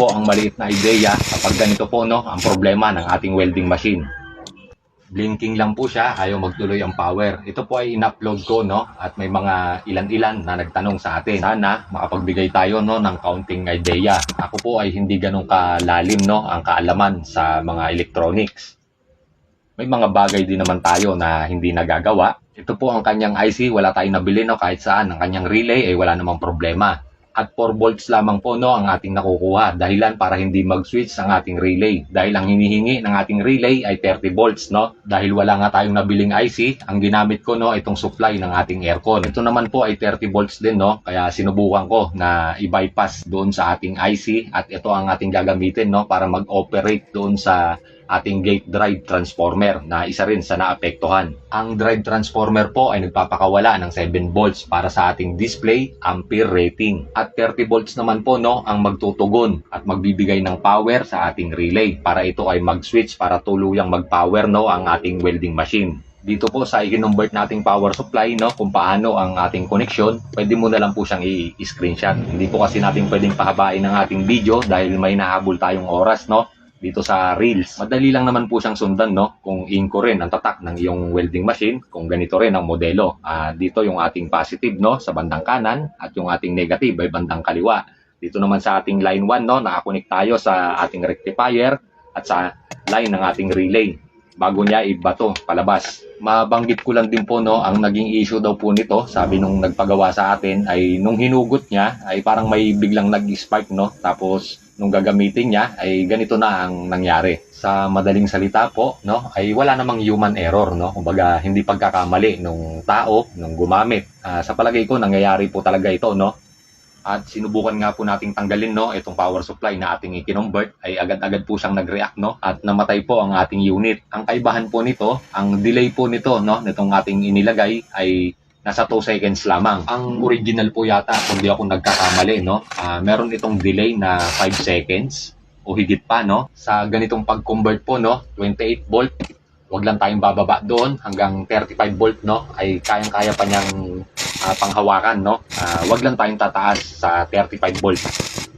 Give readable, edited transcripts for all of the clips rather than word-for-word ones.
po ang maliit na ideya kapag ganito po no ang problema ng ating welding machine. Blinking lang po siya, ayaw magtuloy ang power. Ito po ay in-upload ko no at may mga ilan-ilan na nagtanong sa atin. Sana makapagbigay tayo no ng kaunting ideya. Ako po ay hindi ganun kalalim no ang kaalaman sa mga electronics. May mga bagay din naman tayo na hindi nagagawa. Ito po ang kanyang IC, wala tayong nabili no kahit saan. Ang kanyang relay ay wala namang problema. At 4 volts lamang po no ang ating nakukuha. Dahilan para hindi mag-switch ang ating relay. Dahil ang hinihingi ng ating relay ay 30 volts no. Dahil wala nga tayong nabiling IC, ang ginamit ko no itong supply ng ating aircon. Ito naman po ay 30 volts din no. Kaya sinubukan ko na i-bypass doon sa ating IC at ito ang ating gagamitin no para mag-operate doon sa ating gate drive transformer na isa rin sa naapektuhan. Ang drive transformer po ay nagpapakawala ng 7 volts para sa ating display ampere rating. At 30 volts naman po no ang magtutugon at magbibigay ng power sa ating relay para ito ay mag-switch para tuluyang mag-power no ang ating welding machine. Dito po sa i-convert nating power supply no kung paano ang ating connection, pwede mo na lang po siyang i-screenshot. Hindi po kasi natin pwedeng pahabain ng ating video dahil may nahabol tayong oras no dito sa Reels. Madali lang naman po siyang sundan no kung inko rin ang tatak ng iyong welding machine, kung ganito rin ang modelo. Dito yung ating positive no sa bandang kanan at yung ating negative ay bandang kaliwa. Dito naman sa ating line 1 no nakakonek tayo sa ating rectifier at sa line ng ating relay bago niya ibato palabas. Mabanggit ko lang din po no ang naging issue daw po nito, sabi nung nagpagawa sa atin ay nung hinugot niya ay parang may biglang nag-spark no tapos nung gagamitin niya ay ganito na ang nangyari. Sa madaling salita po no ay wala namang human error no, kumbaga hindi pagkakamali nung tao nung gumamit. Sa palagay ko nangyayari po talaga ito no. At sinubukan nga po nating tanggalin no itong power supply na ating i-convert ay agad-agad po siyang nag-react no at namatay po ang ating unit. Ang kaibahan po nito, ang delay po nito no nitong ating inilagay ay nasa 2 seconds lamang. Ang original po yata kung di ako nagkakamali no, meron itong delay na 5 seconds o higit pa no. Sa ganitong pag-convert po no, 28 volt, wag lang tayong bababa doon hanggang 35 volt no ay kayang-kaya pa niyang panghawakan no. Wag lang tayong tataas sa 35 volt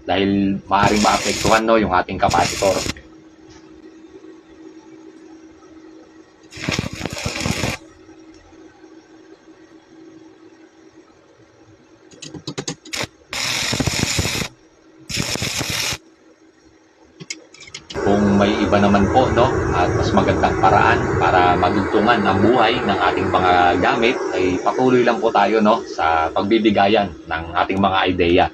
dahil maaaring maapektuhan no yung ating capacitor. Kung may iba naman po no at mas magandang paraan para madugtungan ang buhay ng ating mga gamit ay patuloy lang po tayo no sa pagbibigayan ng ating mga ideya.